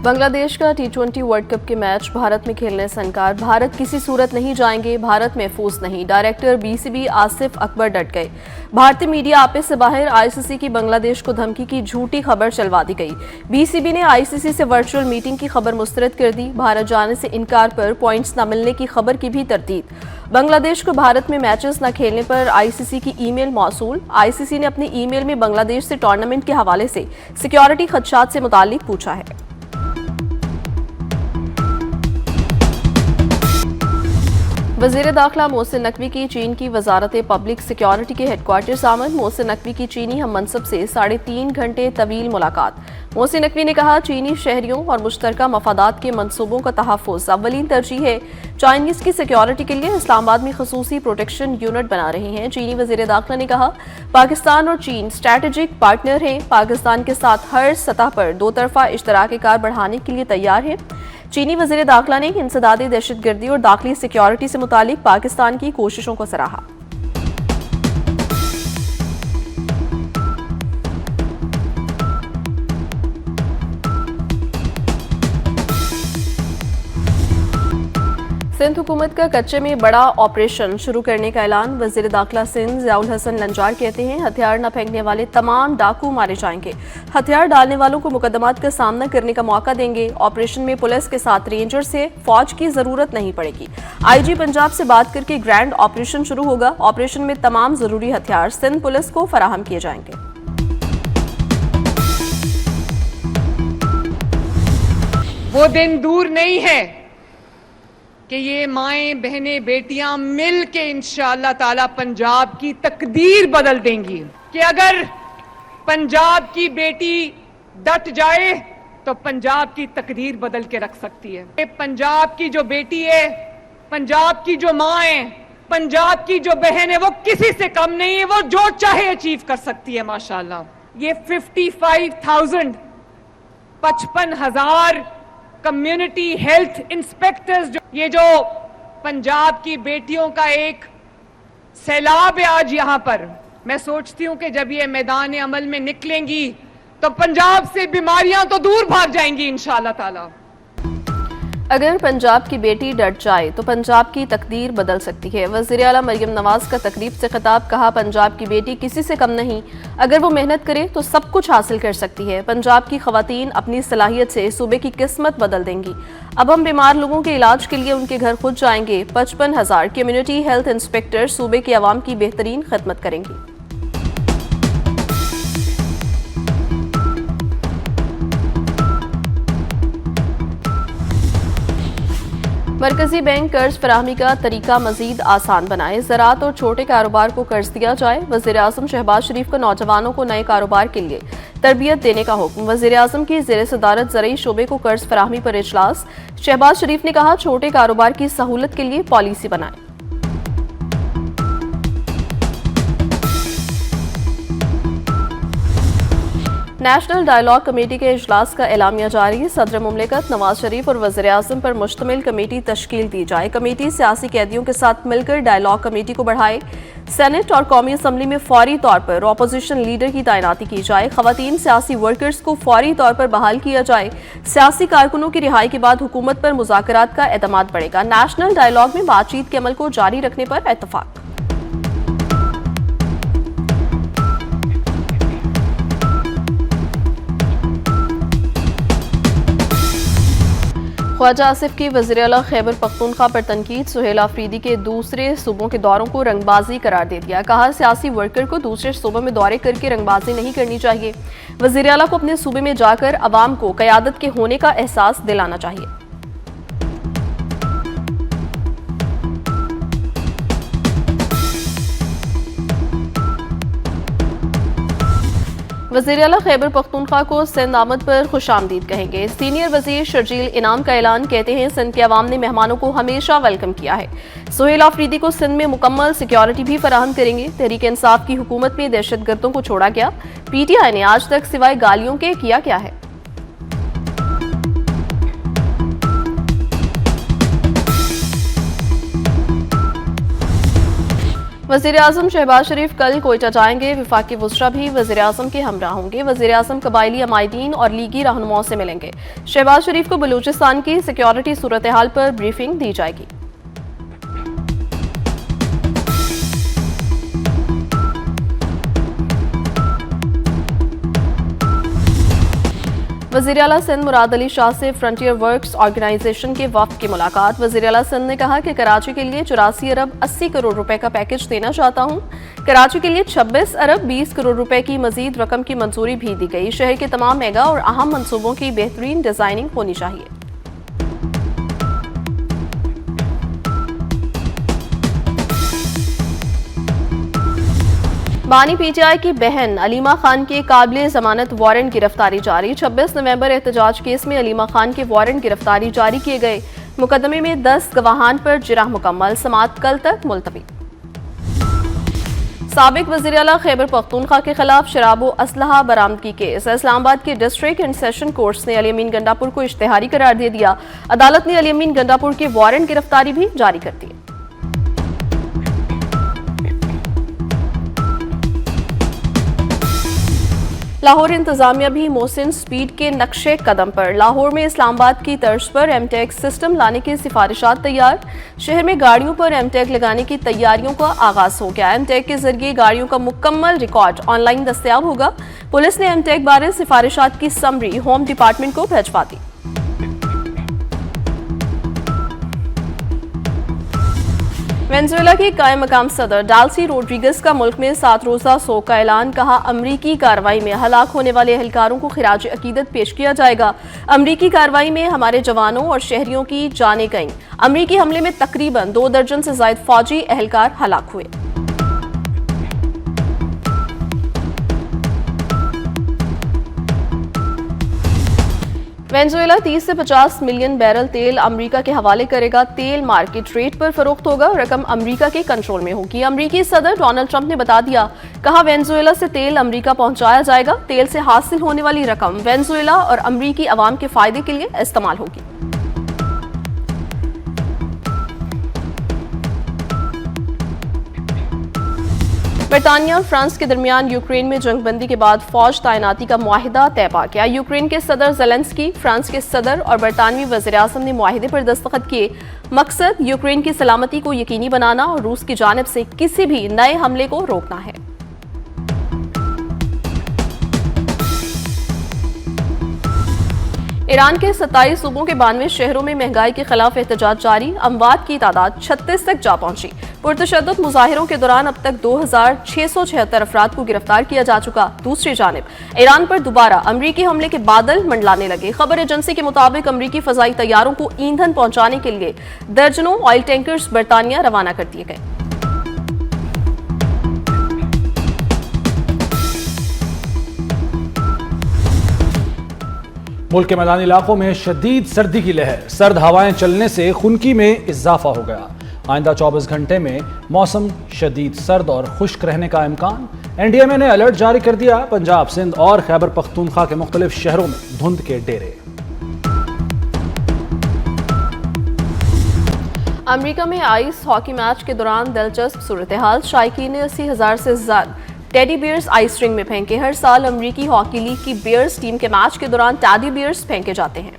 बांग्लादेश का T20 world cup के match Bharat में खेलने से इनकार। भारत किसी सूरत नहीं जाएंगे, भारत महफूज नहीं। डायरेक्टर BCB आसिफ अकबर डट गए। भारतीय मीडिया आपे से बाहर। ICC की बांग्लादेश को धमकी की झूठी खबर चलवा दी गई। BCB ने ICC से वर्चुअल मीटिंग की खबर मुस्तरद कर दी। भारत जाने से इनकार पर पॉइंट्स न मिलने की खबर की भी तरदीद। बांग्लादेश को भारत में मैचेस न खेलने पर ICC की ईमेल मौसूल। ICC ने अपनी ईमेल में बांग्लादेश से टूर्नामेंट के हवाले से सिक्योरिटी खदशात से मुताल्लिक पूछा है। वज़ीर दाखिला मोहसिन नकवी की चीन की वजारत पब्लिक सिक्योरिटी के हेडक्वार्टर आमद। मोहसिन नकवी की चीनी हम मनसब से 3.5 घंटे तवील मुलाकात। मोहसिन नकवी ने कहा, चीनी शहरियों और मुश्तरका मफादात के मनसूबों का तहफ़्फ़ुज़ अव्वलीन तरजीह है। चाइनीज़ की सिक्योरिटी के लिए इस्लामाबाद में खसूसी प्रोटेक्शन यूनिट बना रहे हैं। चीनी वज़ीर दाखिला ने कहा, पाकिस्तान और चीन स्ट्रैटेजिक पार्टनर हैं। पाकिस्तान के साथ हर सतह पर दो तरफा इश्तराक कार बढ़ाने के लिए तैयार है। चीनी वज़ीर दाखिला ने इंसदादी दहशतगर्दी और दाखिली सिक्योरिटी से मुतालिक पाकिस्तान की कोशिशों को सराहा। सिंध हुकूमत का कच्चे में बड़ा ऑपरेशन शुरू करने का ऐलान। वज़ीर दाखिला सिंध ज़ियाउल हसन लंजार कहते हैं, हथियार न फेंकने वाले तमाम डाकू मारे जाएंगे। हथियार डालने वालों को मुकदमात का सामना करने का मौका देंगे। ऑपरेशन में पुलिस के साथ रेंजर से फौज की जरूरत नहीं पड़ेगी। IG पंजाब से बात करके ग्रैंड ऑपरेशन शुरू होगा। ऑपरेशन में तमाम जरूरी हथियार सिंध पुलिस को फराहम किए जाएंगे। वो दिन दूर नहीं है कि ये माएं बहनें बेटियां मिल के इंशाअल्लाह ताला पंजाब की तकदीर बदल देंगी। कि अगर पंजाब की बेटी डट जाए तो पंजाब की तकदीर बदल के रख सकती है। पंजाब की जो बेटी है, पंजाब की जो माँ है, पंजाब की जो बहन है, वो किसी से कम नहीं है। वो जो चाहे अचीव कर सकती है माशाअल्लाह। ये 55,000 55,000 कम्युनिटी हेल्थ इंस्पेक्टर्स, ये जो पंजाब की बेटियों का एक सैलाब है आज यहां पर। मैं सोचती हूं कि जब ये मैदान अमल में निकलेंगी तो पंजाब से बीमारियां तो दूर भाग जाएंगी इंशाअल्लाह ताला। अगर पंजाब की बेटी डट जाए तो पंजाब की तकदीर बदल सकती है। वज़ीर आला मरियम नवाज का तकरीब से खिताब। कहा, पंजाब की बेटी किसी से कम नहीं, अगर वो मेहनत करे तो सब कुछ हासिल कर सकती है। पंजाब की खवातीन अपनी सलाहियत से सूबे की किस्मत बदल देंगी। अब हम बीमार लोगों के इलाज के लिए उनके घर खुद जाएंगे। 55,000 कम्युनिटी हेल्थ इंस्पेक्टर सूबे के अवाम की बेहतरीन खिदमत करेंगी। मरकजी बैंक कर्ज फराहमी का तरीका मजीद आसान बनाए। ज़राअत और छोटे कारोबार को कर्ज दिया जाए। वज़ीर आज़म शहबाज शरीफ को नौजवानों को नए कारोबार के लिए तरबियत देने का हुक्म। वज़ीर आज़म की ज़ेर सदारत ज़रई शोबे को कर्ज फराहमी पर इजलास। शहबाज शरीफ ने कहा, छोटे कारोबार की सहूलत के लिए पॉलिसी बनाए। नेशनल डायलॉग कमेटी के इजलास का एलामिया जारी। सदर मुमलिकत नवाज शरीफ और वज़ीर आज़म पर मुश्तमिल कमेटी तश्कील दी जाए। कमेटी सियासी कैदियों के साथ मिलकर डायलॉग कमेटी को बढ़ाए। सेनेट और कौमी असम्बली में फौरी तौर पर अपोजिशन लीडर की तैनाती की जाए। खवातीन सियासी वर्कर्स को फौरी तौर पर बहाल किया जाए। सियासी कारकुनों की रिहाई के बाद हुकूमत पर मुज़ाकरात का एतमाद बढ़ेगा। नेशनल डायलॉग में बातचीत के अमल को जारी रखने पर इत्तफाक। ख्वाजा आसिफ की वज़ीर आला खैबर पख्तूनख्वा पर तनकीद। सुहेल आफरीदी के दूसरे सूबों के दौरों को रंगबाजी करार दे दिया। कहा, सियासी वर्कर को दूसरे सूबों में दौरे करके रंगबाजी नहीं करनी चाहिए। वज़ीर आला को अपने सूबे में जाकर अवाम को क़यादत के होने का एहसास दिलाना चाहिए। वज़ीर आला खैबर पख्तूनख्वा को सिंध आमद पर खुशामदीद कहेंगे। सीनियर वज़ीर शर्जील इनाम का ऐलान। कहते हैं, सिंध के अवाम ने मेहमानों को हमेशा वेलकम किया है। सुहेल आफरीदी को सिंध में मुकम्मल सिक्योरिटी भी फराहम करेंगे। तहरीक इंसाफ की हुकूमत में दहशतगर्दों को छोड़ा गया। PTI ने आज तक सिवाय गालियों के किया क्या है। वज़ीर-ए-आज़म शहबाज शरीफ कल कोयटा जाएंगे। वफाकी वज़रा भी वज़ीर-ए-आज़म के हमरा होंगे। वज़ीर-ए-आज़म कबायली अमायदीन और लीगी रहनुमाओं से मिलेंगे। शहबाज शरीफ को बलूचिस्तान की सिक्योरिटी सूरत हाल पर ब्रीफिंग दी जाएगी। वज़ीर आला सिंध मुराद अली शाह से फ्रंटियर वर्क्स ऑर्गेनाइजेशन के वफ़द की मुलाकात। वज़ीर आला सिंध ने कहा कि कराची के लिए 84 अरब 80 करोड़ रुपए का पैकेज देना चाहता हूं। कराची के लिए 26 अरब 20 करोड़ रुपए की मजीद रकम की मंजूरी भी दी गई। शहर के तमाम मेगा और अहम मंसूबों की बेहतरीन डिजाइनिंग होनी चाहिए। बानी पीटीआई की बहन अलीमा खान के काबिल जमानत वारंट गिरफ्तारी जारी। 26 नवंबर एहतजाज केस में अलीमा खान के वारंट गिरफ्तारी जारी किए गए। मुकदमे में 10 गवाहान पर जिरह मुकम्मल, समाअत कल तक मुलतवी। साबिक वज़ीर आला खैबर पख्तूनख्वा के खिलाफ शराब व असलहा बरामदगी केस। इस्लामाबाद के डिस्ट्रिक्ट एंड सेशन कोर्ट्स ने अली अमीन गंडापुर को इश्तेहारी करार दे दिया। अदालत ने अली अमीन गंडापुर के वारंट गिरफ्तारी भी जारी कर दी। लाहौर इंतजामिया भी मोहसिन स्पीड के नक्शे कदम पर। लाहौर में इस्लामाबाद की तर्ज पर एमटेक सिस्टम लाने की सिफारिशात तैयार। शहर में गाड़ियों पर एमटेक लगाने की तैयारियों का आगाज हो गया। एमटेक के जरिए गाड़ियों का मुकम्मल रिकॉर्ड ऑनलाइन दस्तयाब होगा। पुलिस ने एमटेक बारे सिफारिशात की समरी होम डिपार्टमेंट को भिजवा दी। वेनेजुएला के कायम मकाम सदर डाल्सी रोड्रिगस का मुल्क में 7 रोज़ा सोग का ऐलान। कहा, अमरीकी कार्रवाई में हलाक होने वाले एहलकारों को खिराज अकीदत पेश किया जाएगा। अमरीकी कार्रवाई में हमारे जवानों और शहरियों की जानें गईं। अमरीकी हमले में तकरीबन 2 दर्जन से जायद फौजी एहलकार हलाक हुए। वेनेजुएला 30 से 50 मिलियन बैरल तेल अमेरिका के हवाले करेगा। तेल मार्केट रेट पर फरोख्त होगा। रकम अमेरिका के कंट्रोल में होगी। अमेरिकी सदर डोनाल्ड ट्रंप ने बता दिया, कहा वेनेजुएला से तेल अमेरिका पहुंचाया जाएगा। तेल से हासिल होने वाली रकम वेनेजुएला और अमेरिकी अवाम के फायदे के लिए इस्तेमाल होगी। बरतानिया और फ्रांस के दरमियान यूक्रेन में जंगबंदी के बाद फौज तैनाती का मुआहिदा तय पा गया। यूक्रेन के सदर ज़ेलेंस्की, फ्रांस के सदर और बरतानवी वज़ीर-ए-आज़म ने मुआहिदे पर दस्तखत किए। मकसद यूक्रेन की सलामती को यकीनी बनाना और रूस की जानिब से किसी भी नए हमले को रोकना है। ईरान के 27 सूबों के 92 शहरों में महंगाई के खिलाफ एहतजाज जारी। अमवात की तादाद 36 तक जा पहुंची। पुरतशद्दुद मुजाहिरों के दौरान अब तक 2676 अफराद को गिरफ्तार किया जा चुका। दूसरी जानिब ईरान पर दोबारा अमरीकी हमले के बादल मंडलाने लगे। खबर एजेंसी के मुताबिक अमरीकी फजाई तैयारों को ईंधन पहुंचाने के लिए दर्जनों ऑयल टैंकर्स बरतानिया रवाना कर दिए गए। मुल्क के मैदानी इलाकों में शदीद सर्दी की लहर। सर्द हवाएं चलने से खुनकी में इजाफा हो गया। आइंदा 24 घंटे में मौसम शदीद सर्द और खुश्क रहने का इम्कान। एनडीएमए ने अलर्ट जारी कर दिया। पंजाब, सिंध और खैबर पख्तूनख्वा के मुख्तलिफ शहरों में धुंध के डेरे। अमेरिका में आइस हॉकी मैच के दौरान दिलचस्प सूरत हाल। शायकीन ने 80,000 से ज्यादा टेडी बियर्स आइस रिंग में फेंके। हर साल अमेरिकी हॉकी लीग की बियर्स टीम के मैच के दौरान टेडी बियर्स फेंके जाते हैं।